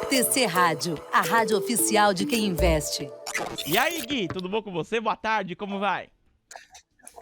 CTC Rádio, a rádio oficial de quem investe. E aí, Gui, tudo bom com você? Boa tarde, como vai?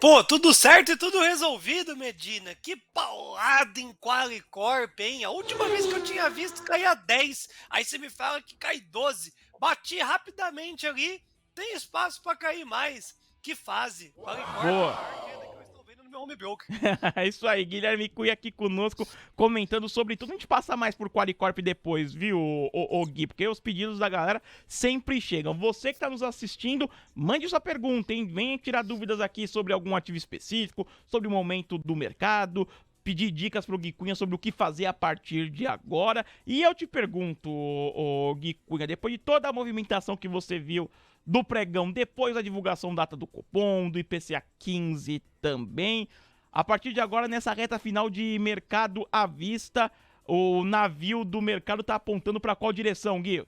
Pô, tudo certo e tudo resolvido, Medina. Que paulada em Qualicorp, hein? A última vez que eu tinha visto caía 10. Aí você me fala que cai 12. Bati rapidamente ali. Tem espaço para cair mais. Que fase. Qualicorp é a Boa. maior queda que eu estou vendo no meu home broker. É isso aí, Guilherme Cunha aqui conosco, comentando sobre tudo. A gente passa mais por Qualicorp depois, viu, ô Gui? Porque os pedidos da galera sempre chegam. Você que tá nos assistindo, mande sua pergunta, hein? Venha tirar dúvidas aqui sobre algum ativo específico, sobre o momento do mercado, pedir dicas pro Gui Cunha sobre o que fazer a partir de agora. E eu te pergunto, ô Gui Cunha, depois de toda a movimentação que você viu do pregão, depois da divulgação data do Copom, do IPCA 15 também, a partir de agora, nessa reta final de mercado à vista, o navio do mercado tá apontando para qual direção, Gui?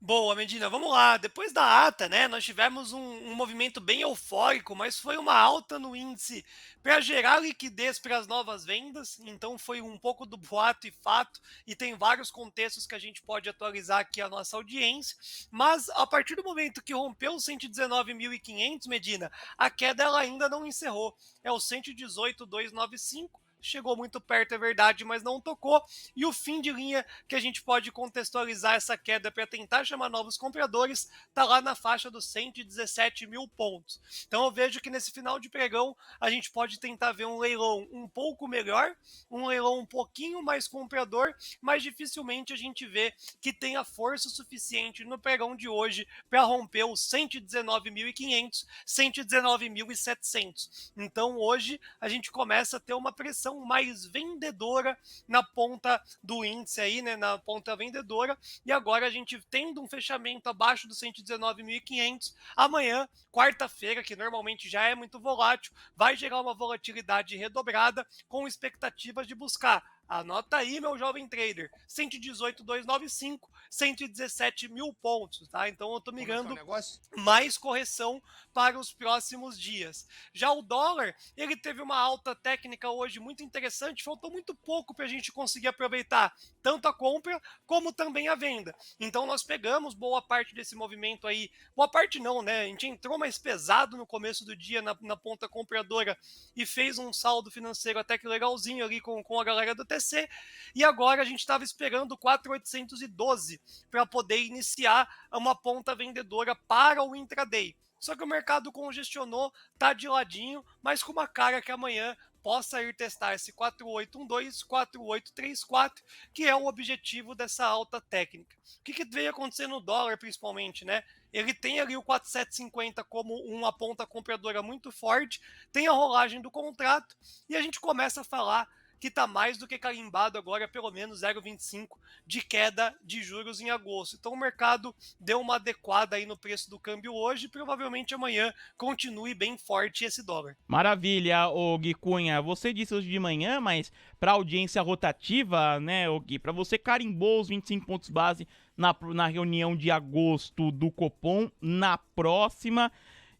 Boa, Medina, vamos lá. Depois da ata, né, nós tivemos um movimento bem eufórico, mas foi uma alta no índice para gerar liquidez para as novas vendas. Então foi um pouco do boato e fato, e tem vários contextos que a gente pode atualizar aqui a nossa audiência. Mas a partir do momento que rompeu os 119.500, Medina, a queda ela ainda não encerrou. É o 118.295. Chegou muito perto, é verdade, mas não tocou. E o fim de linha que a gente pode contextualizar essa queda para tentar chamar novos compradores está lá na faixa dos 117 mil pontos. Então eu vejo que nesse final de pregão a gente pode tentar ver um leilão um pouco melhor, um leilão um pouquinho mais comprador, mas dificilmente a gente vê que tenha força suficiente no pregão de hoje para romper os 119.500, 119.700. Então hoje a gente começa a ter uma pressão mais vendedora na ponta do índice aí, né, na ponta vendedora, e agora a gente tendo um fechamento abaixo dos 119.500, amanhã, quarta-feira, que normalmente já é muito volátil, vai gerar uma volatilidade redobrada com expectativas de buscar. Anota aí, meu jovem trader, 118.295, 117 mil pontos, tá? Então eu tô mirando mais correção para os próximos dias. Já o dólar, ele teve uma alta técnica hoje muito interessante, faltou muito pouco para a gente conseguir aproveitar tanto a compra como também a venda. Então nós pegamos boa parte desse movimento aí, boa parte não, né? A gente entrou mais pesado no começo do dia na ponta compradora e fez um saldo financeiro até que legalzinho ali com a galera do TC, e agora a gente estava esperando 4.812 para poder iniciar uma ponta vendedora para o intraday. Só que o mercado congestionou, tá de ladinho, mas com uma cara que amanhã possa ir testar esse 4812, 4834, que é o objetivo dessa alta técnica. O que veio acontecer no dólar, principalmente, né? Ele tem ali o 4750 como uma ponta compradora muito forte, tem a rolagem do contrato, e a gente começa a falar que está mais do que carimbado agora, pelo menos 0,25 de queda de juros em agosto. Então o mercado deu uma adequada aí no preço do câmbio hoje e provavelmente amanhã continue bem forte esse dólar. Maravilha, ô Gui Cunha. Você disse hoje de manhã, mas para audiência rotativa, né, ô Gui, para você carimbou os 25 pontos base na reunião de agosto do Copom, na próxima.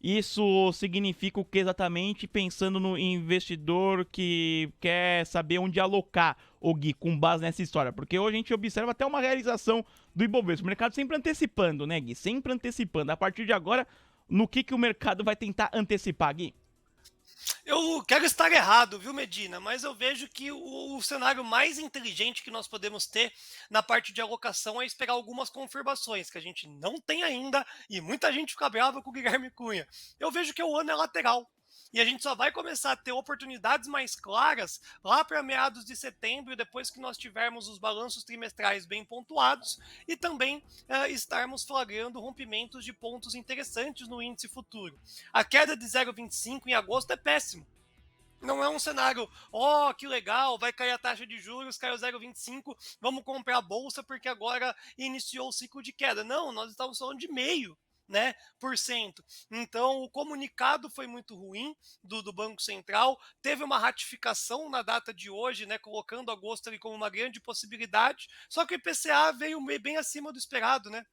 Isso significa o que exatamente, pensando no investidor que quer saber onde alocar, o Gui, com base nessa história? Porque hoje a gente observa até uma realização do Ibovespa. O mercado sempre antecipando, né, Gui? Sempre antecipando. A partir de agora, no que o mercado vai tentar antecipar, Gui? Eu quero estar errado, viu, Medina? Mas eu vejo que o cenário mais inteligente que nós podemos ter na parte de alocação é esperar algumas confirmações, que a gente não tem ainda, e muita gente fica brava com o Guilherme Cunha. Eu vejo que o ano é lateral. E a gente só vai começar a ter oportunidades mais claras lá para meados de setembro, depois que nós tivermos os balanços trimestrais bem pontuados e também estarmos flagrando rompimentos de pontos interessantes no índice futuro. A queda de 0,25 em agosto é péssimo. Não é um cenário, que legal, vai cair a taxa de juros, caiu 0,25, vamos comprar a bolsa porque agora iniciou o ciclo de queda. Não, nós estamos falando de meio, né, por cento. Então, o comunicado foi muito ruim do Banco Central, teve uma ratificação na data de hoje, né, colocando agosto ali como uma grande possibilidade, só que o IPCA veio bem acima do esperado, né?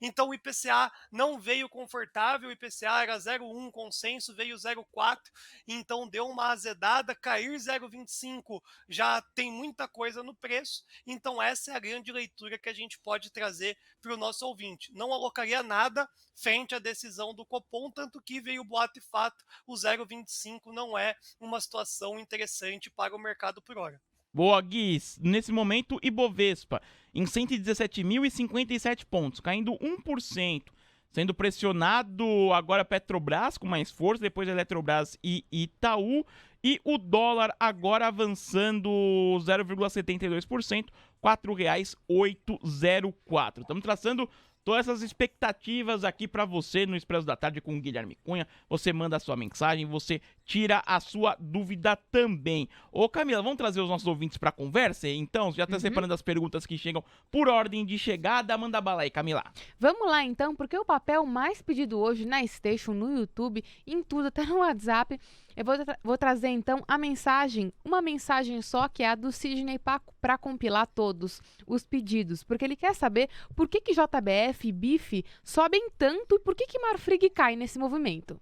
Então o IPCA não veio confortável, o IPCA era 0,1 consenso, veio 0,4, então deu uma azedada, cair 0,25 já tem muita coisa no preço, então essa é a grande leitura que a gente pode trazer para o nosso ouvinte. Não alocaria nada frente à decisão do Copom, tanto que veio boato e fato, o 0,25 não é uma situação interessante para o mercado por hora. Boa, Gui. Nesse momento, Ibovespa em 117.057 pontos, caindo 1%, sendo pressionado agora Petrobras com mais força, depois Eletrobras e Itaú, e o dólar agora avançando 0,72%, R$ 4,804. Estamos traçando todas essas expectativas aqui para você no Expresso da Tarde com o Guilherme Cunha. Você manda a sua mensagem, você tira a sua dúvida também. Ô Camila, vamos trazer os nossos ouvintes para conversa? Então, já tá separando as perguntas que chegam por ordem de chegada. Manda bala aí, Camila. Vamos lá então, porque o papel mais pedido hoje na Station, no YouTube, em tudo, até no WhatsApp, eu vou trazer então uma mensagem só, que é a do Sidney para compilar todos os pedidos, porque ele quer saber por que JBF e BIF sobem tanto e por que Marfrig cai nesse movimento.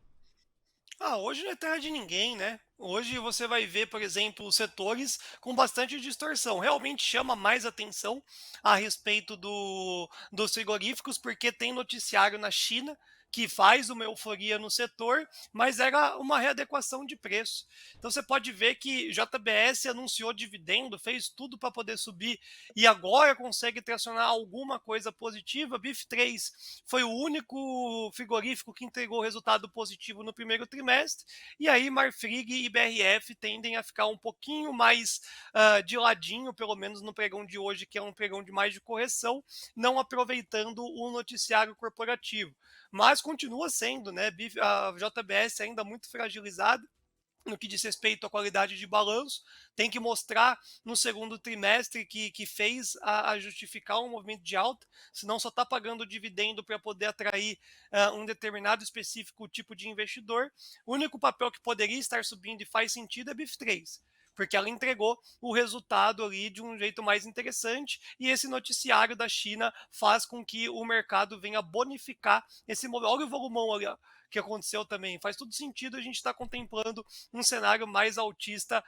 Hoje não é terra de ninguém, né? Hoje você vai ver, por exemplo, setores com bastante distorção. Realmente chama mais atenção a respeito dos frigoríficos, porque tem noticiário na China que faz uma euforia no setor, mas era uma readequação de preço. Então você pode ver que JBS anunciou dividendo, fez tudo para poder subir e agora consegue tracionar alguma coisa positiva. BIF 3 foi o único frigorífico que entregou resultado positivo no primeiro trimestre, e aí Marfrig e BRF tendem a ficar um pouquinho mais de ladinho, pelo menos no pregão de hoje, que é um pregão de mais de correção, não aproveitando o noticiário corporativo. Mas continua sendo, né, a JBS ainda muito fragilizada no que diz respeito à qualidade de balanço, tem que mostrar no segundo trimestre que fez a justificar um movimento de alta, senão só está pagando dividendo para poder atrair um determinado específico tipo de investidor. O único papel que poderia estar subindo e faz sentido é BIF3, porque ela entregou o resultado ali de um jeito mais interessante, e esse noticiário da China faz com que o mercado venha bonificar esse movimento. Olha o volumão ali, ó, que aconteceu também. Faz todo sentido a gente estar contemplando um cenário mais altista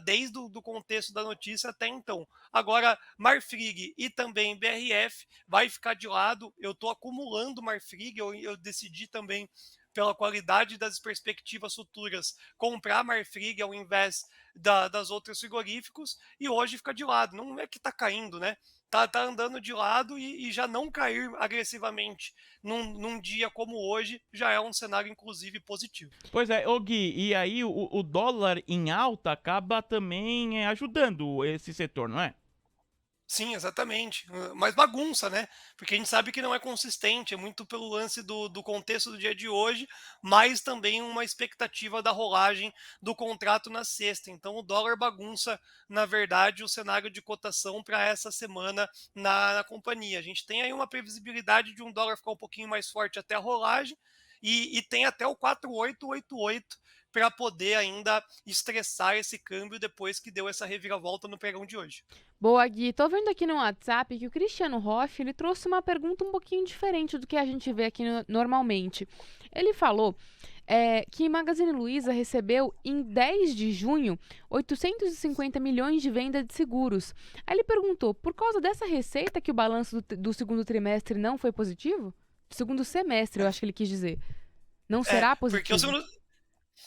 desde o contexto da notícia até então. Agora, Marfrig e também BRF vai ficar de lado. Eu estou acumulando Marfrig, eu decidi também, pela qualidade das perspectivas futuras, comprar Marfrig ao invés das outras frigoríficos, e hoje fica de lado. Não é que está caindo, né? Tá andando de lado, e já não cair agressivamente num dia como hoje já é um cenário, inclusive, positivo. Pois é, ô Gui, e aí o dólar em alta acaba também ajudando esse setor, não é? Sim, exatamente. Mas bagunça, né? Porque a gente sabe que não é consistente, é muito pelo lance do contexto do dia de hoje, mas também uma expectativa da rolagem do contrato na sexta. Então o dólar bagunça, na verdade, o cenário de cotação para essa semana na companhia. A gente tem aí uma previsibilidade de um dólar ficar um pouquinho mais forte até a rolagem, e tem até o 4,888 para poder ainda estressar esse câmbio depois que deu essa reviravolta no pregão de hoje. Boa, Gui. Tô vendo aqui no WhatsApp que o Cristiano Rocha, ele trouxe uma pergunta um pouquinho diferente do que a gente vê aqui normalmente. Ele falou que Magazine Luiza recebeu, em 10 de junho, 850 milhões de venda de seguros. Aí ele perguntou, por causa dessa receita que o balanço do segundo trimestre não foi positivo? Segundo semestre, eu acho que ele quis dizer. Não será positivo? Porque o segundo...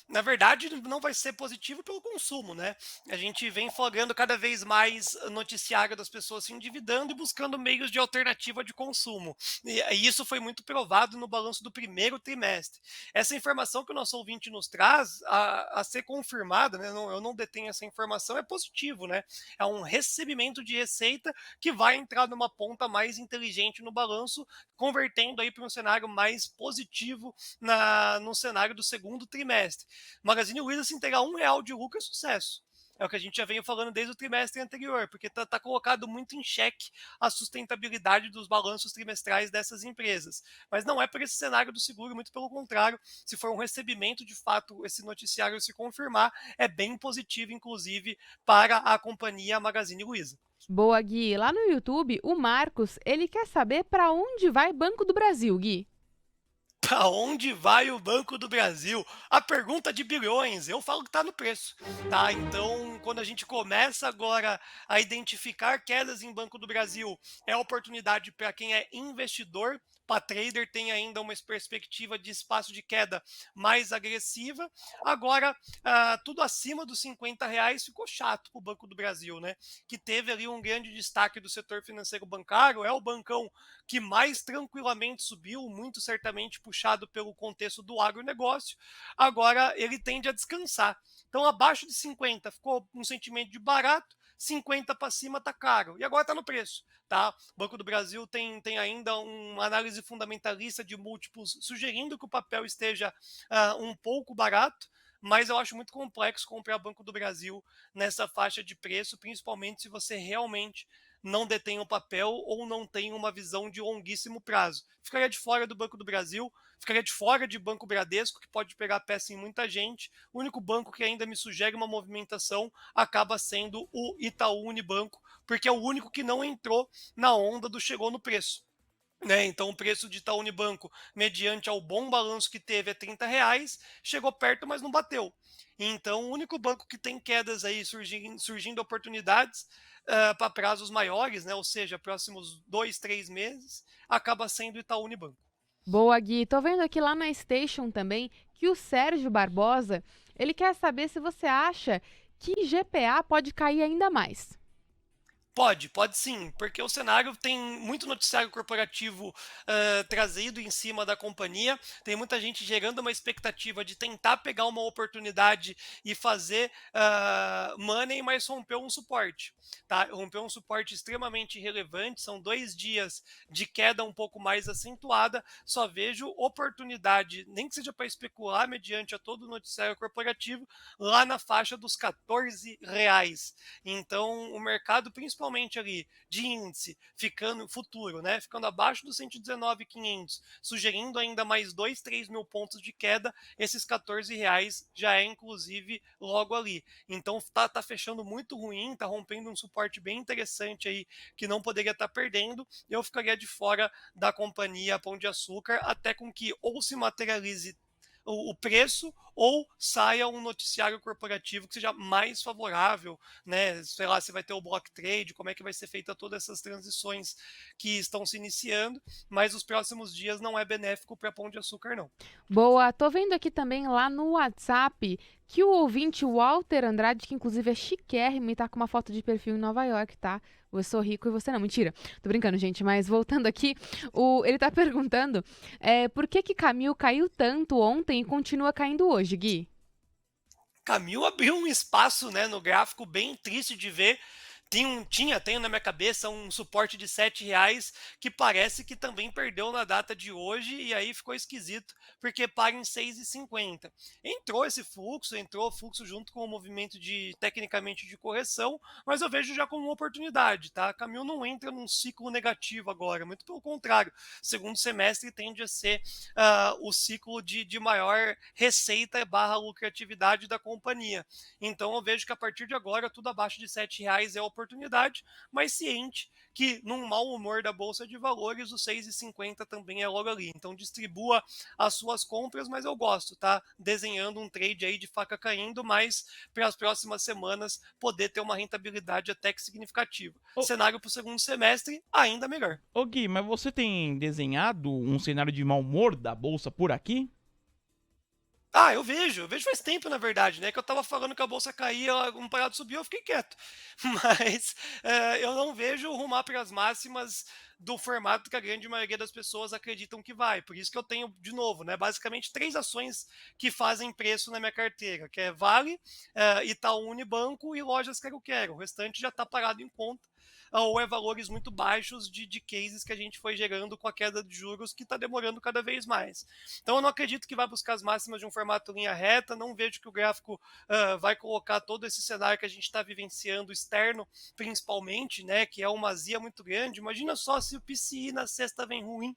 Na verdade, não vai ser positivo pelo consumo, né? A gente vem flagrando cada vez mais noticiário das pessoas se endividando e buscando meios de alternativa de consumo. E isso foi muito provado no balanço do primeiro trimestre. Essa informação que o nosso ouvinte nos traz, a ser confirmada, né? Eu não detenho essa informação, é positivo, né? É um recebimento de receita que vai entrar numa ponta mais inteligente no balanço, convertendo aí para um cenário mais positivo no cenário do segundo trimestre. Magazine Luiza, se entregar R$1 de lucro é sucesso. É o que a gente já veio falando desde o trimestre anterior, porque está colocado muito em xeque a sustentabilidade dos balanços trimestrais dessas empresas. Mas não é por esse cenário do seguro, muito pelo contrário, se for um recebimento de fato, esse noticiário se confirmar, é bem positivo, inclusive, para a companhia Magazine Luiza. Boa, Gui. Lá no YouTube, o Marcos, ele quer saber para onde vai Banco do Brasil, Gui. Para onde vai o Banco do Brasil? A pergunta de bilhões, eu falo que está no preço, tá? Então, quando a gente começa agora a identificar quedas em Banco do Brasil, é oportunidade para quem é investidor, para trader tem ainda uma perspectiva de espaço de queda mais agressiva. Agora, tudo acima dos R$ 50 ficou chato para o Banco do Brasil, né? Que teve ali um grande destaque do setor financeiro bancário, é o bancão que mais tranquilamente subiu, muito certamente puxado pelo contexto do agronegócio. Agora ele tende a descansar. Então, abaixo de 50 ficou um sentimento de barato, 50 para cima está caro. E agora está no preço. Tá? O Banco do Brasil tem ainda uma análise fundamentalista de múltiplos, sugerindo que o papel esteja um pouco barato, mas eu acho muito complexo comprar Banco do Brasil nessa faixa de preço, principalmente se você realmente não detém o papel ou não tem uma visão de longuíssimo prazo. Ficaria de fora do Banco do Brasil, ficaria de fora de Banco Bradesco, que pode pegar peça em muita gente. O único banco que ainda me sugere uma movimentação acaba sendo o Itaú Unibanco, porque é o único que não entrou na onda do chegou no preço. Né? Então o preço de Itaú Unibanco, mediante ao bom balanço que teve, é R$ 30, chegou perto, mas não bateu. Então o único banco que tem quedas aí surgindo oportunidades para prazos maiores, né? Ou seja, próximos 2, 3 meses, acaba sendo o Itaú Unibanco. Boa, Gui. Tô vendo aqui lá na Station também que o Sérgio Barbosa, ele quer saber se você acha que GPA pode cair ainda mais. Pode sim, porque o cenário tem muito noticiário corporativo trazido em cima da companhia, tem muita gente gerando uma expectativa de tentar pegar uma oportunidade e fazer money, mas rompeu um suporte. Tá? Rompeu um suporte extremamente relevante, são 2 dias de queda um pouco mais acentuada, só vejo oportunidade, nem que seja para especular mediante a todo o noticiário corporativo, lá na faixa dos R$ 14. Então, o mercado, principalmente ali de índice, ficando futuro, né, ficando abaixo dos 119.500, sugerindo ainda mais 2, 3 mil pontos de queda, esses R$ 14 já é inclusive logo ali. Então tá fechando muito ruim, tá rompendo um suporte bem interessante aí que não poderia estar perdendo. Eu ficaria de fora da companhia Pão de Açúcar até com que ou se materialize o preço ou saia um noticiário corporativo que seja mais favorável, né? Sei lá, se vai ter o block trade, como é que vai ser feita todas essas transições que estão se iniciando, mas os próximos dias não é benéfico para Pão de Açúcar, não. Boa, tô vendo aqui também lá no WhatsApp que o ouvinte Walter Andrade, que inclusive é chiquérrimo e tá com uma foto de perfil em Nova York, tá? Eu sou rico e você não. Mentira, tô brincando, gente. Mas voltando aqui, ele tá perguntando por que Camil caiu tanto ontem e continua caindo hoje, Gui? Camil abriu um espaço, né, no gráfico bem triste de ver. Tenho na minha cabeça um suporte de R$ 7 que parece que também perdeu na data de hoje e aí ficou esquisito porque paga em 6,50. Entrou fluxo junto com o movimento tecnicamente de correção, mas eu vejo já como uma oportunidade, tá? A Camil não entra num ciclo negativo agora, muito pelo contrário. Segundo semestre tende a ser o ciclo de maior receita barra lucratividade da companhia. Então eu vejo que a partir de agora tudo abaixo de R$ 7 é oportunidade, mas ciente que num mau humor da Bolsa de Valores, o 6,50 também é logo ali. Então distribua as suas compras, mas eu gosto, tá? Desenhando um trade aí de faca caindo, mas para as próximas semanas poder ter uma rentabilidade até que significativa. Ô, Cenário para o segundo semestre, ainda melhor. ô Gui, mas você tem desenhado um cenário de mau humor da bolsa por aqui? Eu vejo faz tempo, na verdade, né? Que eu tava falando que a bolsa caía, um parado subiu, eu fiquei quieto. Mas eu não vejo rumar para as máximas do formato que a grande maioria das pessoas acreditam que vai. Por isso que eu tenho, de novo, né, basicamente 3 ações que fazem preço na minha carteira, que é Vale, Itaú Unibanco e Lojas Quero Quero. O restante já está parado em conta. ou é valores muito baixos de cases que a gente foi gerando com a queda de juros que está demorando cada vez mais. Então eu não acredito que vai buscar as máximas de um formato linha reta, não vejo que o gráfico vai colocar todo esse cenário que a gente está vivenciando externo, principalmente, né, que é uma azia muito grande. Imagina só se o PCI na sexta vem ruim,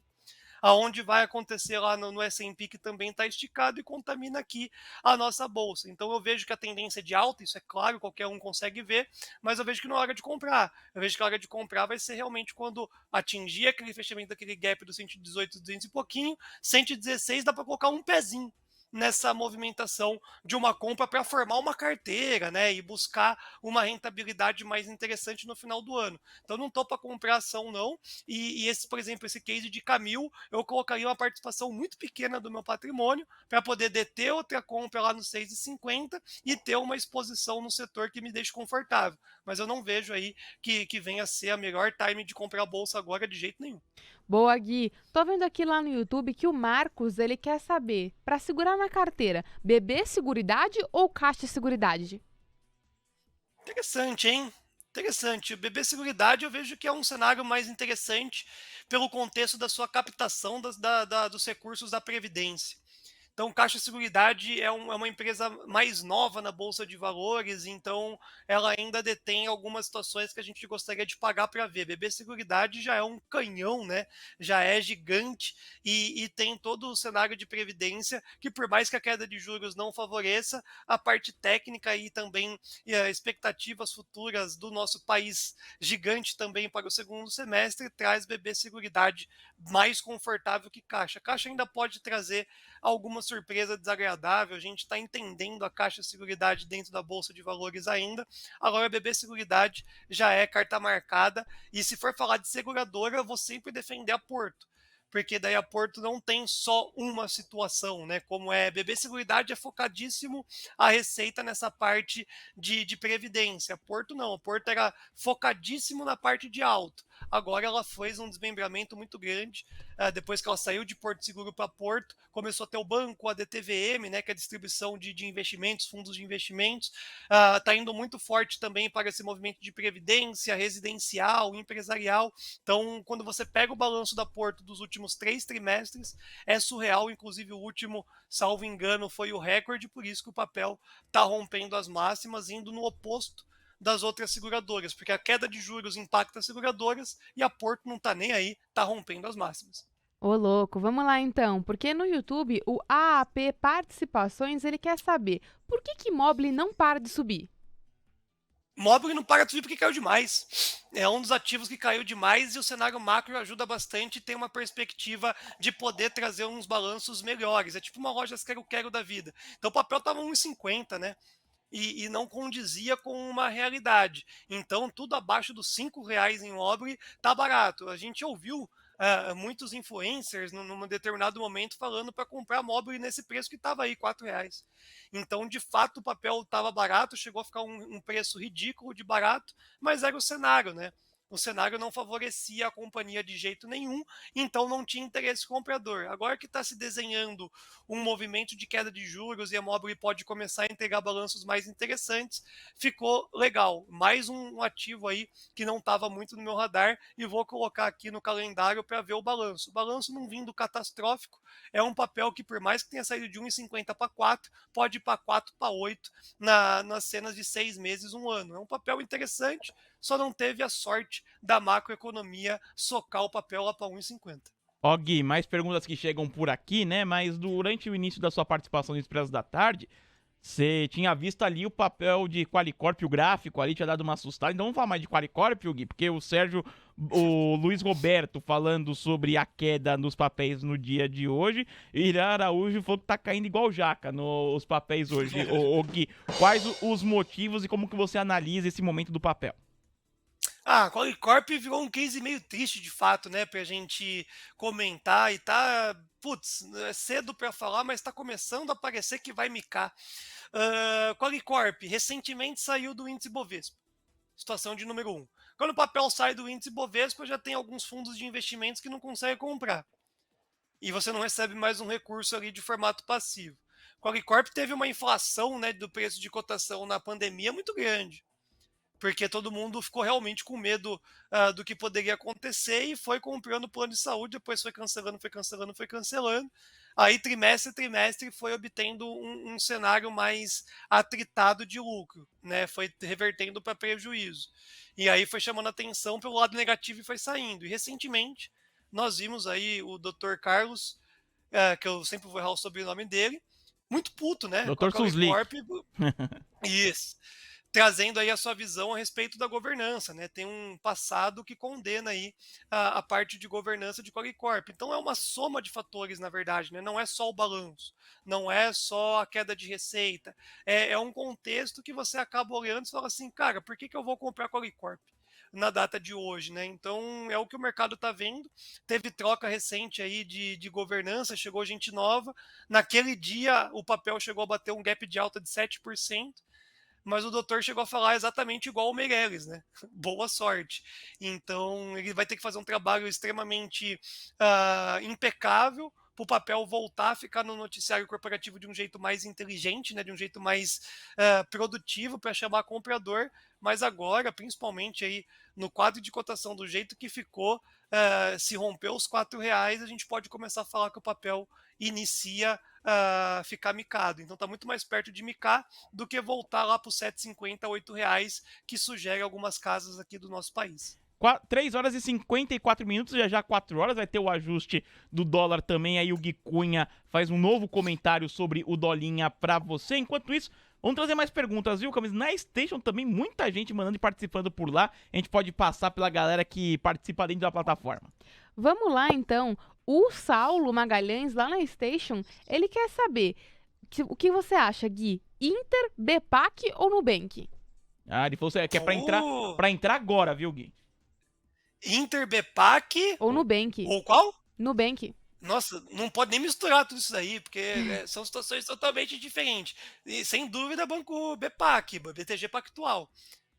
aonde vai acontecer lá no S&P, que também está esticado e contamina aqui a nossa bolsa. Então eu vejo que a tendência é de alta, isso é claro, qualquer um consegue ver, mas eu vejo que não é hora de comprar. Eu vejo que a hora de comprar vai ser realmente quando atingir aquele fechamento daquele gap do 118, 200 e pouquinho, 116 dá para colocar um pezinho nessa movimentação de uma compra para formar uma carteira, né, e buscar uma rentabilidade mais interessante no final do ano. Então não estou para comprar ação não, e esse, por exemplo, esse case de Camil, eu colocaria uma participação muito pequena do meu patrimônio para poder deter outra compra lá no 6,50 e ter uma exposição no setor que me deixe confortável. Mas eu não vejo aí que venha a ser a melhor time de comprar a bolsa agora de jeito nenhum. Boa, Gui. Tô vendo aqui lá no YouTube que o Marcos, ele quer saber, para segurar na carteira, BB Seguridade ou Caixa Seguridade? Interessante, hein? Interessante. O BB Seguridade eu vejo que é um cenário mais interessante pelo contexto da sua captação dos recursos da Previdência. Então, Caixa Seguridade é uma empresa mais nova na Bolsa de Valores, então ela ainda detém algumas situações que a gente gostaria de pagar para ver. BB Seguridade já é um canhão, né? Já é gigante e tem todo o cenário de previdência que, por mais que a queda de juros não favoreça, a parte técnica e também expectativas futuras do nosso país gigante também para o segundo semestre traz BB Seguridade mais confortável que Caixa. Caixa ainda pode trazer alguma surpresa desagradável, a gente está entendendo a Caixa Seguridade dentro da Bolsa de Valores ainda, agora a BB Seguridade já é carta marcada, e se for falar de seguradora, eu vou sempre defender a Porto, porque daí a Porto não tem só uma situação, né? Como é BB Seguridade é focadíssimo a receita nessa parte de previdência. A Porto não, a Porto era focadíssimo na parte de alto. Agora ela fez um desmembramento muito grande, depois que ela saiu de Porto Seguro para Porto, começou a ter o banco, a DTVM, né, que é a distribuição de investimentos, fundos de investimentos, está indo muito forte também para esse movimento de previdência, residencial, empresarial. Então, quando você pega o balanço da Porto dos últimos 3 trimestres, é surreal, inclusive o último, salvo engano, foi o recorde, por isso que o papel está rompendo as máximas, indo no oposto das outras seguradoras, porque a queda de juros impacta as seguradoras e a Porto não está nem aí, está rompendo as máximas. Ô, louco, vamos lá então, porque no YouTube o AAP Participações, ele quer saber por que Mobile não para de subir? Mobile não para de subir porque caiu demais. É um dos ativos que caiu demais e o cenário macro ajuda bastante e tem uma perspectiva de poder trazer uns balanços melhores. É tipo uma loja quero-quero da vida. Então o papel estava 1,50, né? E não condizia com uma realidade. Então, tudo abaixo dos R$ 5 em Mobile tá barato. A gente ouviu muitos influencers num determinado momento falando para comprar Mobile nesse preço que estava aí, R$ 4. Então, de fato, o papel estava barato, chegou a ficar um preço ridículo de barato, mas era o cenário, né? O cenário não favorecia a companhia de jeito nenhum, então não tinha interesse comprador. Agora que está se desenhando um movimento de queda de juros e a Mobile pode começar a entregar balanços mais interessantes, ficou legal. Mais um ativo aí que não estava muito no meu radar e vou colocar aqui no calendário para ver o balanço. O balanço não vindo catastrófico, é um papel que por mais que tenha saído de 1,50 para 4, pode ir para 4 para 8 nas cenas de 6 meses, um ano. É um papel interessante, só não teve a sorte da macroeconomia socar o papel lá para 1,50. Ó, Gui, mais perguntas que chegam por aqui, né? Mas durante o início da sua participação no Expresso da Tarde, você tinha visto ali o papel de Qualicorp, o gráfico ali, tinha dado uma assustada. Então vamos falar mais de Qualicorp, Gui, porque o Luiz Roberto falando sobre a queda nos papéis no dia de hoje, e Irã Araújo falou que tá caindo igual jaca nos papéis hoje. Ô, Gui, quais os motivos e como que você analisa esse momento do papel? A Qualicorp virou um case meio triste, de fato, né, pra gente comentar e tá, putz, é cedo para falar, mas tá começando a parecer que vai micar. Qualicorp recentemente saiu do índice Bovespa, situação de número 1. Quando o papel sai do índice Bovespa, já tem alguns fundos de investimentos que não conseguem comprar. E você não recebe mais um recurso ali de formato passivo. Qualicorp teve uma inflação, né, do preço de cotação na pandemia muito grande. porque todo mundo ficou realmente com medo do que poderia acontecer e foi comprando plano de saúde, depois foi cancelando, foi cancelando, foi cancelando. Aí, trimestre a trimestre, foi obtendo um cenário mais atritado de lucro, né? Foi revertendo para prejuízo. E aí foi chamando atenção pelo lado negativo e foi saindo. E recentemente, nós vimos aí o Dr. Carlos, que eu sempre vou errar o sobrenome dele, muito puto, né? Com a Dr. Suslik. Qualicorp. Isso. Trazendo aí a sua visão a respeito da governança, né? Tem um passado que condena aí a parte de governança de Qualicorp. Então é uma soma de fatores, na verdade, né? Não é só o balanço, não é só a queda de receita, é um contexto que você acaba olhando e fala assim, cara, por que eu vou comprar Qualicorp na data de hoje, né? Então é o que o mercado está vendo. Teve troca recente aí de governança, chegou gente nova. Naquele dia o papel chegou a bater um gap de alta de 7%. Mas o doutor chegou a falar exatamente igual o Meirelles, né? Boa sorte. Então, ele vai ter que fazer um trabalho extremamente impecável para o papel voltar a ficar no noticiário corporativo de um jeito mais inteligente, né? De um jeito mais produtivo para chamar comprador. Mas agora, principalmente aí no quadro de cotação do jeito que ficou, se romper os R$4, a gente pode começar a falar que o papel inicia ficar micado. Então está muito mais perto de micar do que voltar lá para os R$7,50, R$8, que sugere algumas casas aqui do nosso país. 3 horas e 54 minutos, já 4 horas, vai ter o ajuste do dólar também, aí o Gui Cunha faz um novo comentário sobre o dolinha pra você. Enquanto isso, vamos trazer mais perguntas, viu, Camis? Na Station também, muita gente mandando e participando por lá, a gente pode passar pela galera que participa dentro da plataforma. Vamos lá, então. O Saulo Magalhães, lá na Station, ele quer saber o que você acha, Gui? Inter, BPAC ou Nubank? Ah, ele falou que é pra entrar agora, viu, Gui? Inter, BPAC... Ou Nubank. Ou qual? Nubank. Nossa, não pode nem misturar tudo isso aí, porque são situações totalmente diferentes. E, sem dúvida, Banco BPAC, BTG Pactual.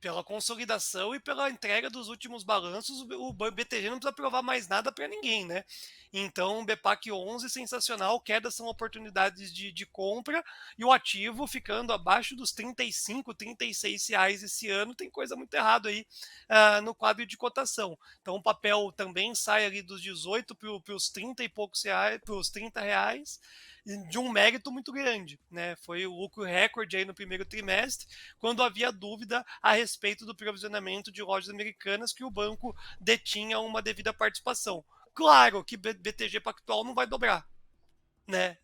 Pela consolidação e pela entrega dos últimos balanços, o BTG não precisa provar mais nada para ninguém, né? Então, BPAC 11, sensacional, quedas são oportunidades de compra, e o ativo ficando abaixo dos R$35, R$36 esse ano, tem coisa muito errada aí no quadro de cotação. Então, o papel também sai ali dos 18 para os 30 e poucos reais, para os R$30, de um mérito muito grande, né? Foi o lucro recorde aí no primeiro trimestre, quando havia dúvida a respeito do provisionamento de lojas americanas que o banco detinha uma devida participação. Claro que BTG Pactual não vai dobrar, né?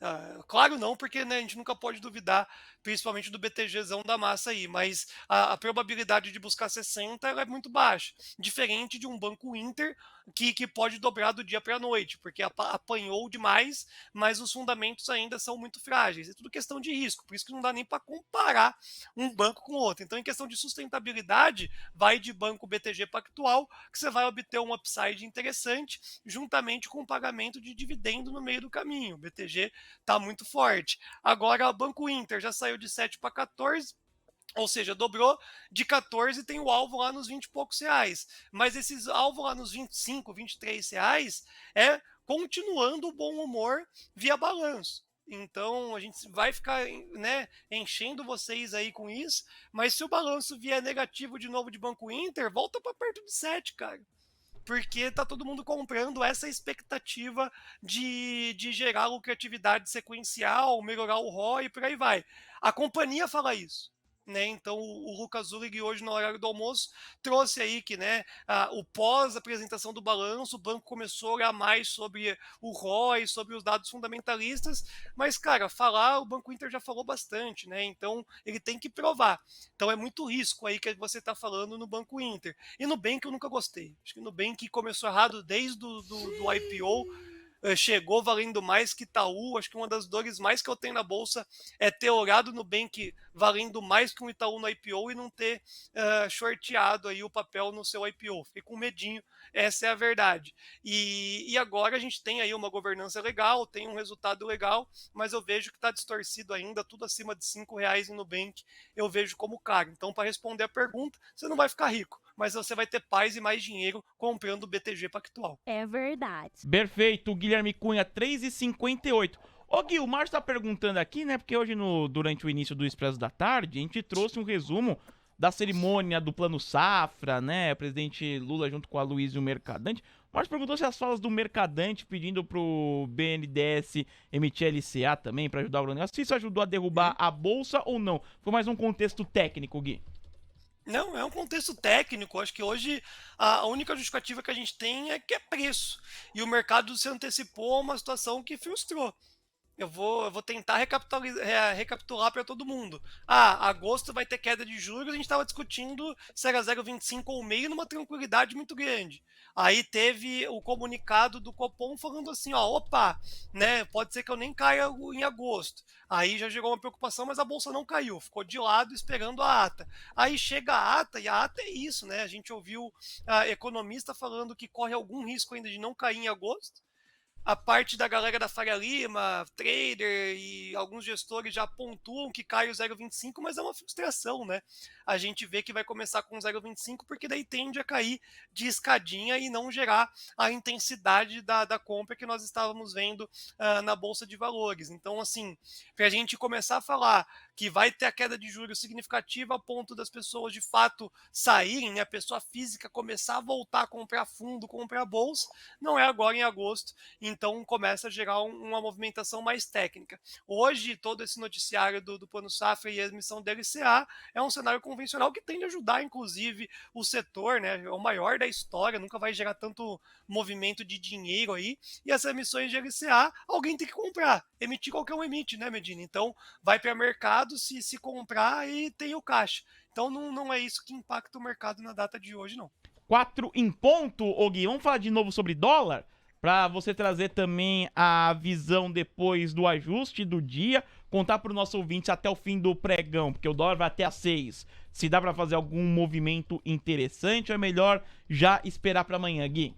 Claro não, porque né, a gente nunca pode duvidar, principalmente do BTGzão da massa aí, mas a probabilidade de buscar 60 ela é muito baixa, diferente de um banco Inter que pode dobrar do dia para a noite, porque apanhou demais, mas os fundamentos ainda são muito frágeis, é tudo questão de risco, por isso que não dá nem para comparar um banco com outro. Então, em questão de sustentabilidade, vai de banco BTG Pactual, que você vai obter um upside interessante, juntamente com o pagamento de dividendo no meio do caminho. O BTG está muito forte. Agora, o Banco Inter já saiu de 7 para 14, ou seja, dobrou de 14, tem o alvo lá nos 20 e poucos reais. Mas esses alvos lá nos 25, 23 reais é continuando o bom humor via balanço. Então a gente vai ficar né, enchendo vocês aí com isso, mas se o balanço vier negativo de novo de Banco Inter, volta para perto de 7, cara. Porque tá todo mundo comprando essa expectativa de gerar lucratividade sequencial, melhorar o ROI e por aí vai. A companhia fala isso. Né? Então o Lucas Zulig hoje no horário do almoço trouxe aí que né, o pós-apresentação do balanço, o banco começou a olhar mais sobre o ROI, sobre os dados fundamentalistas, mas cara, o Banco Inter já falou bastante, né? Então ele tem que provar. Então é muito risco aí que você está falando no Banco Inter. E no Nubank eu nunca gostei. Acho que no Nubank começou errado desde do IPO, chegou valendo mais que Itaú. Acho que uma das dores mais que eu tenho na bolsa é ter olhado no Nubank valendo mais que um Itaú no IPO e não ter shorteado aí o papel no seu IPO. Fiquei com medinho, essa é a verdade. E agora a gente tem aí uma governança legal, tem um resultado legal, mas eu vejo que está distorcido ainda, tudo acima de R$5 no Nubank, eu vejo como caro. Então, para responder a pergunta, você não vai ficar rico, mas você vai ter paz e mais dinheiro comprando o BTG Pactual. É verdade. Perfeito, Guilherme Cunha, 3,58. Ô Gui, o Márcio tá perguntando aqui, né, porque hoje durante o início do Expresso da Tarde, a gente trouxe um resumo da cerimônia do Plano Safra, né? O presidente Lula junto com a Luiz e o Mercadante. O Márcio perguntou se as falas do Mercadante pedindo pro BNDES emitir LCA também para ajudar o negócio, se isso ajudou a derrubar a Bolsa ou não. Foi mais um contexto técnico, Gui. Não, é um contexto técnico. Acho que hoje a única justificativa que a gente tem é que é preço. E o mercado se antecipou a uma situação que frustrou. Eu vou tentar recapitular para todo mundo. Agosto vai ter queda de juros, a gente estava discutindo se era 0,25 ou meio numa tranquilidade muito grande. Aí teve o comunicado do Copom falando assim, ó, opa, né, pode ser que eu nem caia em agosto. Aí já gerou uma preocupação, mas a bolsa não caiu, ficou de lado esperando a ata. Aí chega a ata, e a ata é isso, né? A gente ouviu a economista falando que corre algum risco ainda de não cair em agosto. A parte da galera da Faria Lima, trader e alguns gestores já pontuam que cai o 0,25, mas é uma frustração, né? A gente vê que vai começar com 0,25 porque daí tende a cair de escadinha e não gerar a intensidade da compra que nós estávamos vendo na Bolsa de Valores. Então, assim, para a gente começar a falar que vai ter a queda de juros significativa a ponto das pessoas de fato saírem, né? A pessoa física começar a voltar a comprar fundo, comprar bolsa, não é agora em agosto. Então começa a gerar uma movimentação mais técnica. Hoje, todo esse noticiário do Plano Safra e a emissão da LCA é um cenário convencional que tende a ajudar, inclusive, o setor, né? É o maior da história, nunca vai gerar tanto movimento de dinheiro aí. E essas emissões de LCA, alguém tem que comprar. Emitir qualquer um emite, né, Medina? Então, vai para o mercado, se comprar e tem o caixa. Então, não é isso que impacta o mercado na data de hoje, não. 4 em ponto, ô Gui. Vamos falar de novo sobre dólar? Para você trazer também a visão depois do ajuste do dia, contar para o nosso ouvinte até o fim do pregão, porque o dólar vai até às 6. Se dá para fazer algum movimento interessante, é melhor já esperar para amanhã, Gui.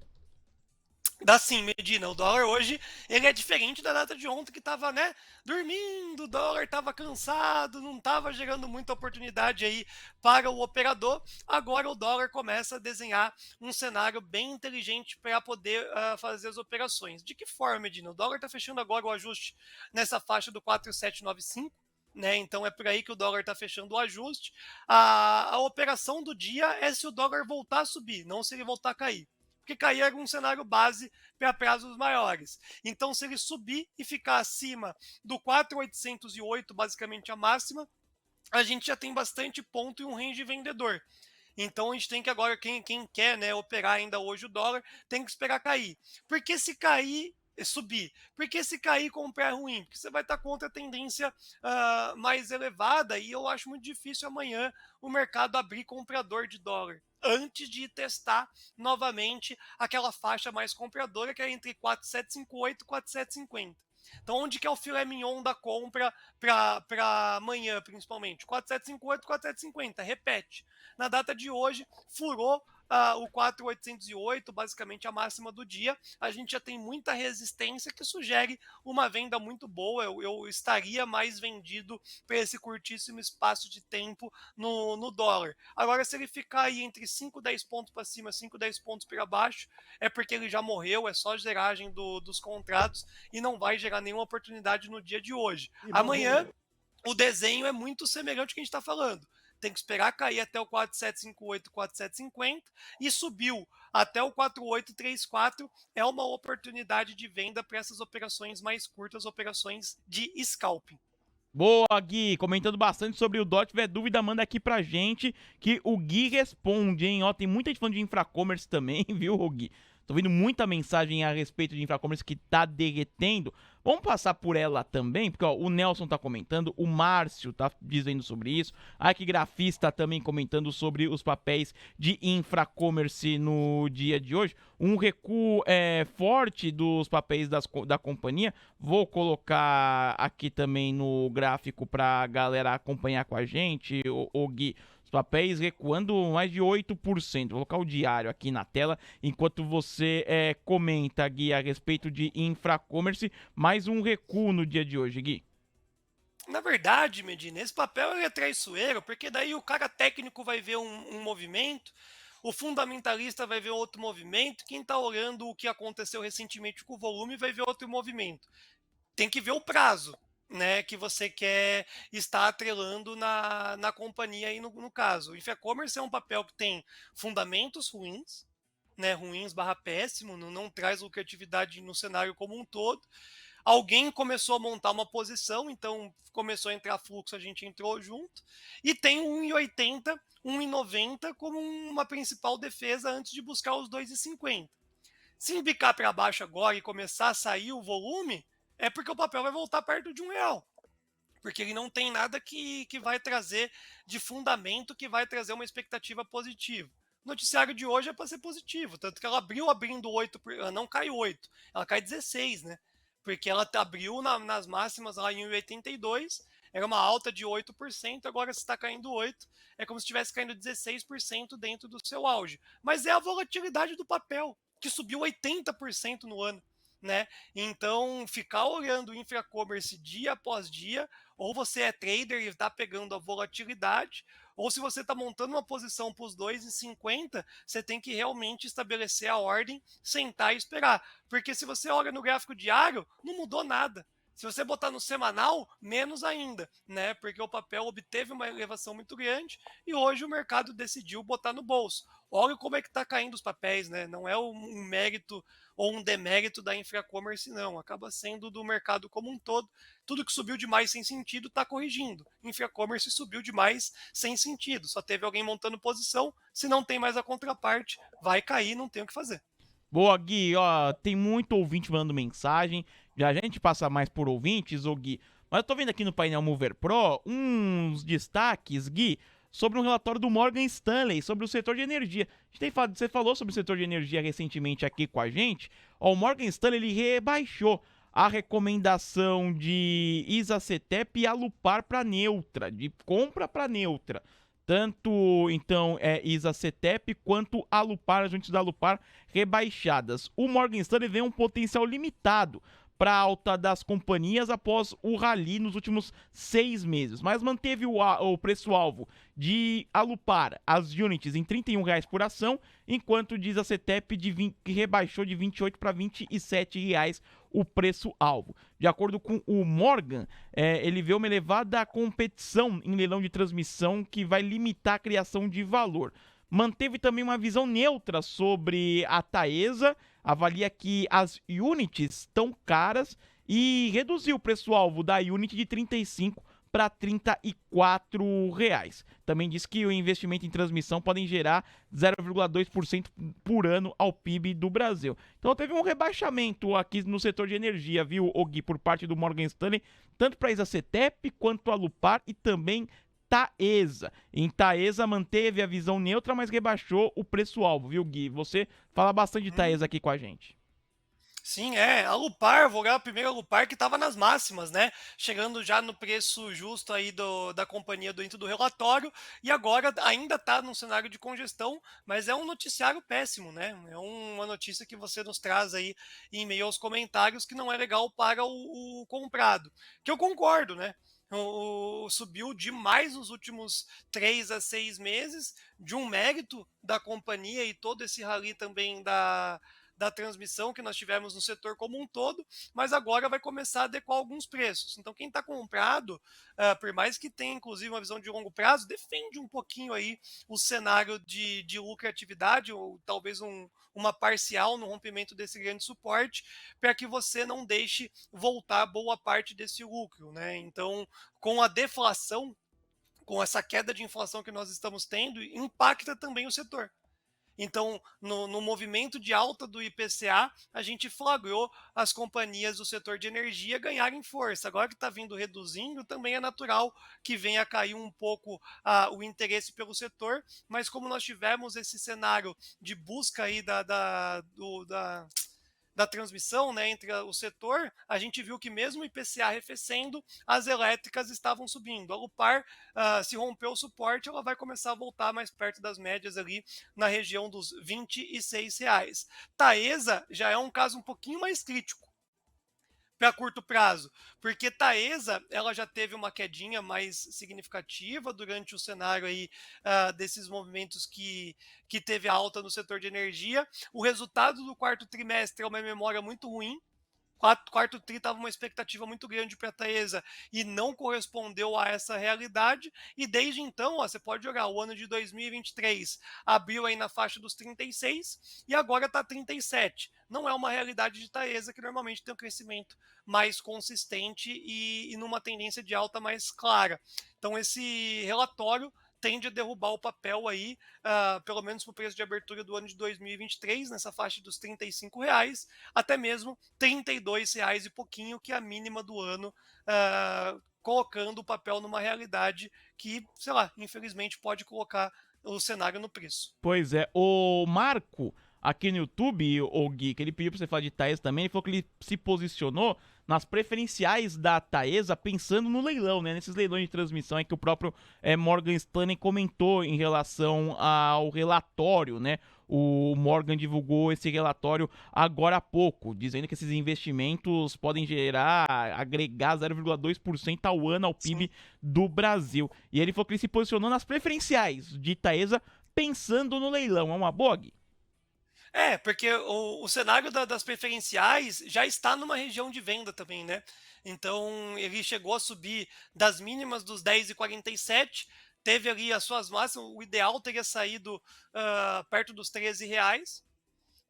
Dá sim, Medina. O dólar hoje ele é diferente da data de ontem que estava, né, dormindo, o dólar estava cansado, não estava gerando muita oportunidade aí para o operador. Agora o dólar começa a desenhar um cenário bem inteligente para poder fazer as operações. De que forma, Medina? O dólar está fechando agora o ajuste nessa faixa do 4,795. Né? Então é por aí que o dólar está fechando o ajuste. A operação do dia é se o dólar voltar a subir, não se ele voltar a cair. Porque cair é um cenário base para prazos maiores. Então, se ele subir e ficar acima do 4.808, basicamente a máxima, a gente já tem bastante ponto e um range vendedor. Então, a gente tem que agora, quem quer, né, operar ainda hoje o dólar, tem que esperar cair. Porque se cair, subir. Porque se cair, comprar é ruim. Porque você vai estar contra a tendência mais elevada e eu acho muito difícil amanhã o mercado abrir comprador de dólar antes de testar novamente aquela faixa mais compradora que é entre 4.758 e 4.750. Então, onde que é o filé mignon da compra para amanhã, principalmente? 4.758, 4.750. Repete. Na data de hoje, furou o 4.808, basicamente a máxima do dia. A gente já tem muita resistência que sugere uma venda muito boa. Eu estaria mais vendido para esse curtíssimo espaço de tempo no dólar. Agora, se ele ficar aí entre 5 e 10 pontos para cima, 5 e 10 pontos para baixo, é porque ele já morreu, é só geragem dos contratos e não vai gerar nenhuma oportunidade no dia de hoje. Amanhã, o desenho é muito semelhante ao que a gente está falando. Tem que esperar cair até o 4.758, 4.750 e subiu até o 4.834, é uma oportunidade de venda para essas operações mais curtas, operações de scalping. Boa, Gui, comentando bastante sobre o DOT. Se tiver dúvida, manda aqui pra gente que o Gui responde, hein? Ó, tem muita gente falando de infracommerce também, viu, Gui? Tô vendo muita mensagem a respeito de infracommerce que tá derretendo. Vamos passar por ela também, porque ó, o Nelson tá comentando, o Márcio tá dizendo sobre isso, a Arquigrafista também comentando sobre os papéis de infracommerce no dia de hoje. Um recuo forte dos papéis da companhia. Vou colocar aqui também no gráfico pra galera acompanhar com a gente, o Gui. Os papéis recuando mais de 8%. Vou colocar o diário aqui na tela, enquanto você comenta, Gui, a respeito de infracommerce. Mais um recuo no dia de hoje, Gui. Na verdade, Medina, esse papel é traiçoeiro, porque daí o cara técnico vai ver um movimento, o fundamentalista vai ver outro movimento, quem está olhando o que aconteceu recentemente com o volume vai ver outro movimento. Tem que ver o prazo. né, que você quer estar atrelando na companhia aí no caso. O Infracommerce é um papel que tem fundamentos ruins, né, ruins barra péssimo, não traz lucratividade no cenário como um todo. Alguém começou a montar uma posição, então começou a entrar fluxo, a gente entrou junto, e tem 1,80, 1,90 como uma principal defesa antes de buscar os 2,50. Se embicar para baixo agora e começar a sair o volume, é porque o papel vai voltar perto de R$ 1. Porque ele não tem nada que vai trazer de fundamento, que vai trazer uma expectativa positiva. O noticiário de hoje é para ser positivo, tanto que ela abriu abrindo 8, ela não cai 8, ela cai 16, né? Porque ela abriu nas máximas lá em 1,82, era uma alta de 8%, agora se está caindo 8%, é como se estivesse caindo 16% dentro do seu auge. Mas é a volatilidade do papel, que subiu 80% no ano. Né? Então, ficar olhando o infracommerce dia após dia, ou você é trader e está pegando a volatilidade, ou se você está montando uma posição para os 2,50, você tem que realmente estabelecer a ordem, sentar e esperar. Porque se você olha no gráfico diário, não mudou nada. Se você botar no semanal, menos ainda, né? Porque o papel obteve uma elevação muito grande e hoje o mercado decidiu botar no bolso. Olha como é que está caindo os papéis, né? Não é um mérito ou um demérito da Infracommerce, não. Acaba sendo do mercado como um todo. Tudo que subiu demais sem sentido está corrigindo. Infracommerce subiu demais sem sentido. Só teve alguém montando posição. Se não tem mais a contraparte, vai cair, não tem o que fazer. Boa, Gui, ó, tem muito ouvinte mandando mensagem. Já a gente passa mais por ouvintes, ô Gui. Mas eu tô vendo aqui no painel Mover Pro uns destaques, Gui, sobre um relatório do Morgan Stanley sobre o setor de energia. Você falou sobre o setor de energia recentemente aqui com a gente. Ó, o Morgan Stanley ele rebaixou a recomendação de Isacetep e Alupar para neutra, de compra para neutra. Tanto, então, Isacetep quanto Alupar, as unidades da Alupar rebaixadas. O Morgan Stanley vê um potencial limitado para a alta das companhias após o rally nos últimos 6 meses, mas manteve o preço-alvo de Alupar, as units, em R$ 31 por ação, enquanto diz a CETEP que rebaixou de R$ 28 para R$ 27 o preço-alvo. De acordo com o Morgan, ele vê uma elevada competição em leilão de transmissão que vai limitar a criação de valor. Manteve também uma visão neutra sobre a Taesa, avalia que as units estão caras e reduziu o preço-alvo da unit de 35 para R$ 34 reais. Também diz que o investimento em transmissão podem gerar 0,2% por ano ao PIB do Brasil. Então teve um rebaixamento aqui no setor de energia, viu, Gui, por parte do Morgan Stanley, tanto para a Isacetep quanto a Alupar e também Taesa. Em Taesa manteve a visão neutra, mas rebaixou o preço-alvo, viu, Gui? Você fala bastante de Taesa aqui com a gente. Sim, a Lupar, vou olhar a primeira Lupar que estava nas máximas, né? Chegando já no preço justo aí da companhia dentro do relatório, e agora ainda está num cenário de congestão, mas é um noticiário péssimo, né? É uma notícia que você nos traz aí em meio aos comentários que não é legal para o comprado. Que eu concordo, né? Subiu demais nos últimos 3 a 6 meses, de um mérito da companhia e todo esse rally também da transmissão que nós tivemos no setor como um todo, mas agora vai começar a adequar alguns preços. Então, quem está comprado, por mais que tenha inclusive uma visão de longo prazo, defende um pouquinho aí o cenário de lucratividade, ou talvez uma parcial no rompimento desse grande suporte, para que você não deixe voltar boa parte desse lucro. Né? Então, com a deflação, com essa queda de inflação que nós estamos tendo, impacta também o setor. Então, no movimento de alta do IPCA, a gente flagrou as companhias do setor de energia ganharem força. Agora que está vindo reduzindo, também é natural que venha a cair um pouco o interesse pelo setor, mas como nós tivemos esse cenário de busca aí da transmissão, né, entre o setor, a gente viu que mesmo o IPCA arrefecendo, as elétricas estavam subindo. A Lupar, se rompeu o suporte, ela vai começar a voltar mais perto das médias ali na região dos R$ 26. Taesa já é um caso um pouquinho mais crítico para curto prazo, porque Taesa ela já teve uma quedinha mais significativa durante o cenário aí desses movimentos que teve alta no setor de energia. O resultado do quarto trimestre é uma memória muito ruim, quarto tri estava uma expectativa muito grande para a Taesa e não correspondeu a essa realidade. E desde então, ó, você pode jogar o ano de 2023, abriu aí na faixa dos 36 e agora está 37. Não é uma realidade de Taesa, que normalmente tem um crescimento mais consistente e numa tendência de alta mais clara. Então, esse relatório tende a derrubar o papel aí, pelo menos para o preço de abertura do ano de 2023, nessa faixa dos R$ 35, até mesmo R$ 32 e pouquinho, que é a mínima do ano, colocando o papel numa realidade que, sei lá, infelizmente pode colocar o cenário no preço. Pois é, o Marco, aqui no YouTube, o Gui, que ele pediu pra você falar de Taesa também, ele falou que ele se posicionou nas preferenciais da Taesa pensando no leilão, né? Nesses leilões de transmissão aí que o próprio Morgan Stanley comentou em relação ao relatório, né? O Morgan divulgou esse relatório agora há pouco, dizendo que esses investimentos podem agregar 0,2% ao ano ao PIB do Brasil. E ele falou que ele se posicionou nas preferenciais de Taesa pensando no leilão. É uma boa, Gui? Porque o cenário das preferenciais já está numa região de venda também, né? Então ele chegou a subir das mínimas dos 10,47, teve ali as suas máximas, o ideal teria saído perto dos R$ 13,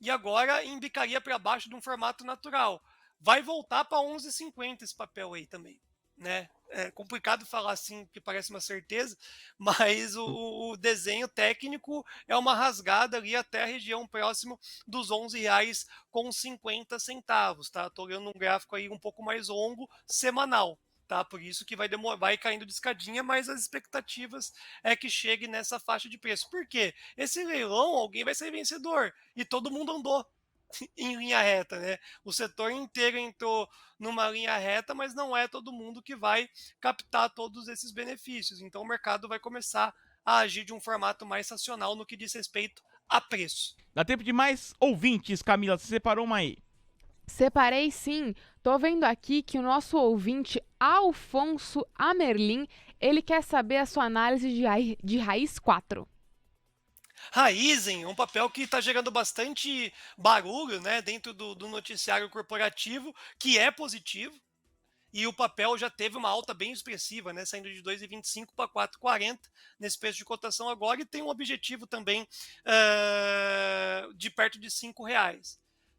e agora embicaria para baixo de um formato natural. Vai voltar para 11,50 esse papel aí também, né? É complicado falar assim, porque parece uma certeza, mas o desenho técnico é uma rasgada ali até a região próximo dos R$ 11,50, tá? Tô olhando um gráfico aí um pouco mais longo, semanal. Tá, por isso que vai caindo de escadinha, mas as expectativas é que chegue nessa faixa de preço. Por quê? Esse leilão, alguém vai ser vencedor, e todo mundo andou em linha reta, né? O setor inteiro entrou numa linha reta, mas não é todo mundo que vai captar todos esses benefícios. Então o mercado vai começar a agir de um formato mais racional no que diz respeito a preço. Dá tempo de mais ouvintes, Camila. Você separou uma aí. Separei sim. Tô vendo aqui que o nosso ouvinte Alfonso Amerlim, ele quer saber a sua análise de raiz 4. Raizen é um papel que está gerando bastante barulho, né, dentro do noticiário corporativo, que é positivo. E o papel já teve uma alta bem expressiva, né, saindo de 2,25 para 4,40 nesse preço de cotação agora, e tem um objetivo também de perto de R$ 5.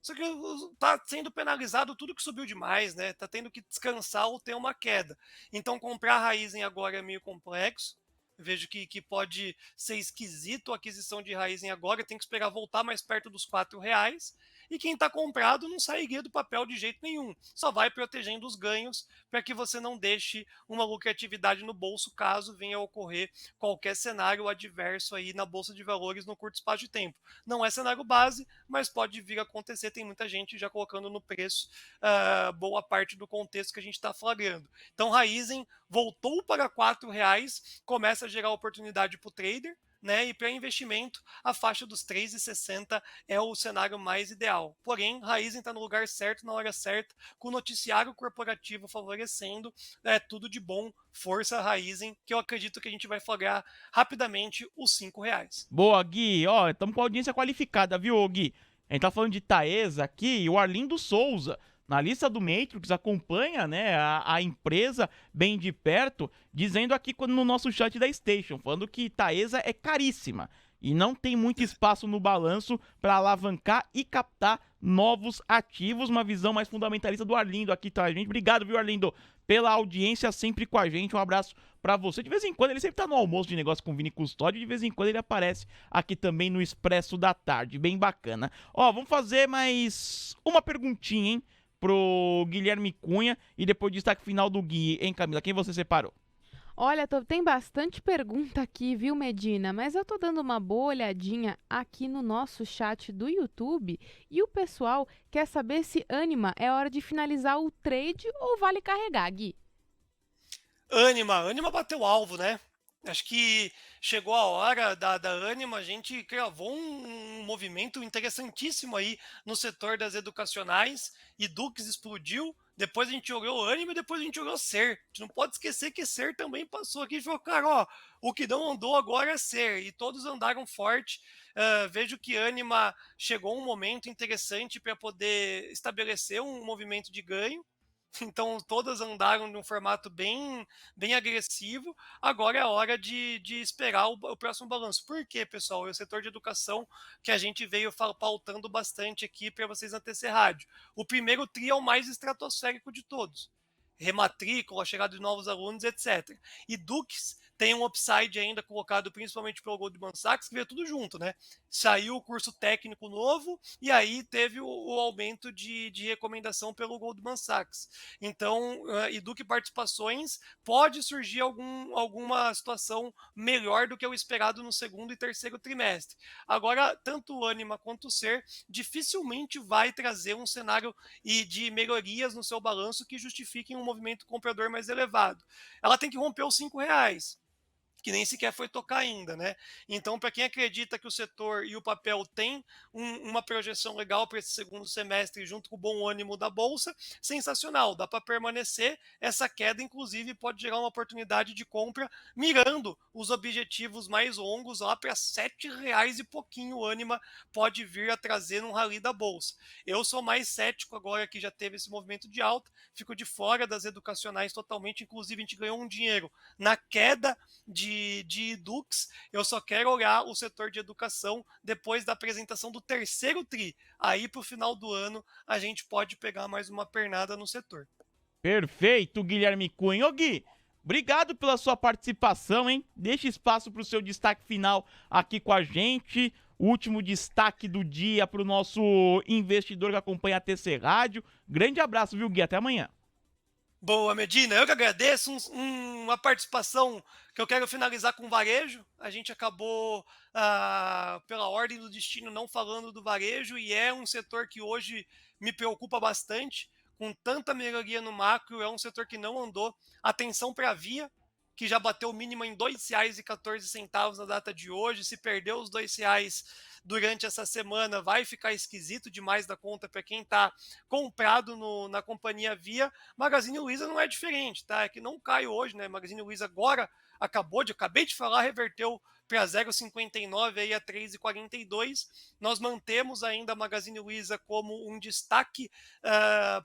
Só que está sendo penalizado tudo que subiu demais, né? Está tendo que descansar ou ter uma queda. Então comprar a Raizen agora é meio complexo. Vejo que pode ser esquisito a aquisição de Raizen agora, tem que esperar voltar mais perto dos R$ 4. E quem está comprado não sairia do papel de jeito nenhum. Só vai protegendo os ganhos para que você não deixe uma lucratividade no bolso caso venha a ocorrer qualquer cenário adverso aí na Bolsa de Valores no curto espaço de tempo. Não é cenário base, mas pode vir a acontecer. Tem muita gente já colocando no preço boa parte do contexto que a gente está flagrando. Então, Raizen voltou para R$ 4, começa a gerar oportunidade para o trader, né? E para investimento, a faixa dos 3,60 é o cenário mais ideal. Porém, Raizen está no lugar certo, na hora certa, com o noticiário corporativo favorecendo, tudo de bom. Força Raizen, que eu acredito que a gente vai flagrar rapidamente os R$ 5. Boa, Gui. Ó, estamos com a audiência qualificada, viu, Gui? A gente tá falando de Taesa aqui e o Arlindo Souza, na lista do Matrix, acompanha, né, a empresa bem de perto, dizendo aqui no nosso chat da Station, falando que Taesa é caríssima e não tem muito espaço no balanço para alavancar e captar novos ativos. Uma visão mais fundamentalista do Arlindo aqui, tá, gente? Obrigado, viu, Arlindo, pela audiência sempre com a gente. Um abraço pra você. De vez em quando ele sempre tá no almoço de negócio com o Vini Custódio, de vez em quando ele aparece aqui também no Expresso da Tarde, bem bacana. Ó, vamos fazer mais uma perguntinha, hein, pro Guilherme Cunha e depois destaque final do Gui, hein, Camila? Quem você separou? Olha, tem bastante pergunta aqui, viu, Medina? Mas eu tô dando uma boa olhadinha aqui no nosso chat do YouTube e o pessoal quer saber se Anima é hora de finalizar o trade ou vale carregar, Gui. Anima bateu o alvo, né? Acho que chegou a hora da Anima, a gente cravou um movimento interessantíssimo aí no setor das educacionais, e Dux explodiu, depois a gente jogou Anima e depois a gente jogou Ser. A gente não pode esquecer que Ser também passou aqui e falou, cara, ó, o que não andou agora é Ser. E todos andaram forte. Vejo que Anima chegou um momento interessante para poder estabelecer um movimento de ganho. Então todas andaram num formato bem agressivo. Agora é hora de esperar o próximo balanço. Por quê, pessoal? É o setor de educação que a gente veio pautando bastante aqui para vocês na TC Rádio. O primeiro TRI é o mais estratosférico de todos. Rematrícula, chegada de novos alunos, etc. E Dux tem um upside ainda colocado principalmente pelo Goldman Sachs, que veio tudo junto, né? Saiu o curso técnico novo e aí teve o aumento de recomendação pelo Goldman Sachs. Então, Eduque Participações, pode surgir alguma situação melhor do que o esperado no segundo e terceiro trimestre. Agora, tanto o Anima quanto o Ser dificilmente vai trazer um cenário de melhorias no seu balanço que justifiquem um movimento comprador mais elevado. Ela tem que romper os R$ 5, que nem sequer foi tocar ainda, né? Então, para quem acredita que o setor e o papel têm uma projeção legal para esse segundo semestre, junto com o bom ânimo da Bolsa, sensacional, dá para permanecer. Essa queda, inclusive, pode gerar uma oportunidade de compra, mirando os objetivos mais longos lá para R$ 7 e pouquinho. O Anima pode vir a trazer num rally da Bolsa. Eu sou mais cético agora que já teve esse movimento de alta, fico de fora das educacionais totalmente, inclusive a gente ganhou um dinheiro na queda de Dux. Eu só quero olhar o setor de educação depois da apresentação do terceiro TRI. Aí, para o final do ano, a gente pode pegar mais uma pernada no setor. Perfeito, Guilherme Cunha. Ô, Gui, obrigado pela sua participação, hein? Deixa espaço para o seu destaque final aqui com a gente. O último destaque do dia para o nosso investidor que acompanha a TC Rádio. Grande abraço, viu, Gui? Até amanhã. Boa, Medina. Eu que agradeço. Uma participação que eu quero finalizar com varejo. A gente acabou, pela ordem do destino, não falando do varejo, e é um setor que hoje me preocupa bastante. Com tanta melhoria no macro, é um setor que não andou. Atenção para a Via, que já bateu o mínimo em R$ 2,14 na data de hoje. Se perdeu os R$ 2 durante essa semana, vai ficar esquisito demais da conta para quem está comprado na companhia Via. Magazine Luiza não é diferente, tá? É que não cai hoje, né? Magazine Luiza agora acabei de falar, reverteu para 0,59 aí a 3,42. Nós mantemos ainda a Magazine Luiza como um destaque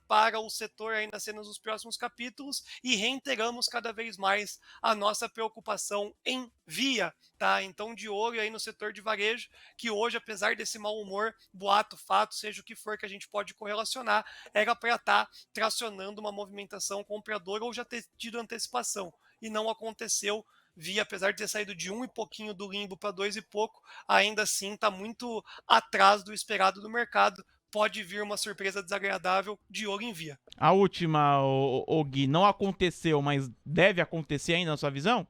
para o setor aí nas cenas dos próximos capítulos, e reiteramos cada vez mais a nossa preocupação em Via, tá? Então, de olho aí no setor de varejo, que hoje, apesar desse mau humor, boato, fato, seja o que for que a gente pode correlacionar, era para estar tracionando uma movimentação compradora ou já ter tido antecipação, e não aconteceu. Via, apesar de ter saído de 1 e pouquinho do limbo para 2 e pouco, ainda assim está muito atrás do esperado do mercado. Pode vir uma surpresa desagradável, de olho em Via. A última, o Gui, não aconteceu, mas deve acontecer ainda na sua visão?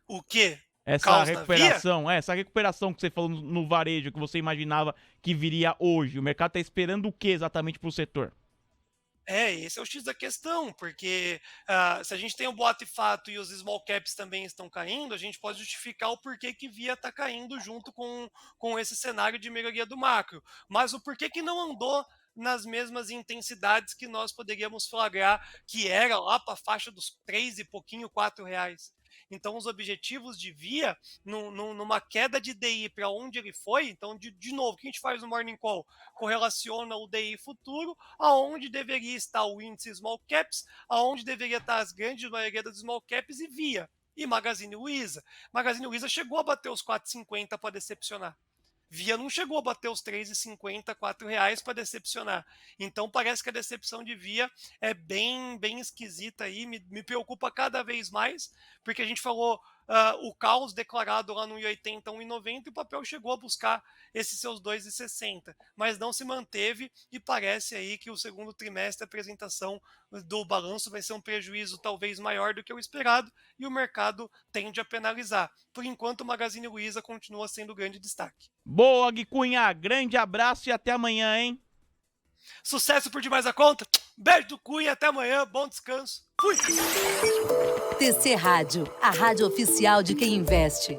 O quê? Essa recuperação que você falou no varejo, que você imaginava que viria hoje. O mercado está esperando o que exatamente para o setor? Esse é o X da questão, porque se a gente tem o boato e fato e os small caps também estão caindo, a gente pode justificar o porquê que Via está caindo junto com esse cenário de melhoria do macro. Mas o porquê que não andou nas mesmas intensidades que nós poderíamos flagrar, que era lá para a faixa dos 3 e pouquinho, R$ 4. Então, os objetivos de Via, numa queda de DI para onde ele foi, então, de novo, o que a gente faz no Morning Call? Correlaciona o DI futuro, aonde deveria estar o índice Small Caps, aonde deveria estar as grandes maioria das Small Caps, e Via. E Magazine Luiza. Magazine Luiza chegou a bater os 4,50 para decepcionar. Via não chegou a bater os R$ 3,50, R$ 4 para decepcionar. Então parece que a decepção de Via é bem esquisita aí, me preocupa cada vez mais, porque a gente falou o caos declarado lá no 1,80, 1,90, e o papel chegou a buscar esses seus 2,60, mas não se manteve, e parece aí que o segundo trimestre, a apresentação do balanço vai ser um prejuízo talvez maior do que o esperado, e o mercado tende a penalizar. Por enquanto, o Magazine Luiza continua sendo o grande destaque. Boa, Gui Cunha, grande abraço e até amanhã, hein? Sucesso por demais a conta. Beijo do Cunha, até amanhã, bom descanso. Fui! TC Rádio, a rádio oficial de quem investe.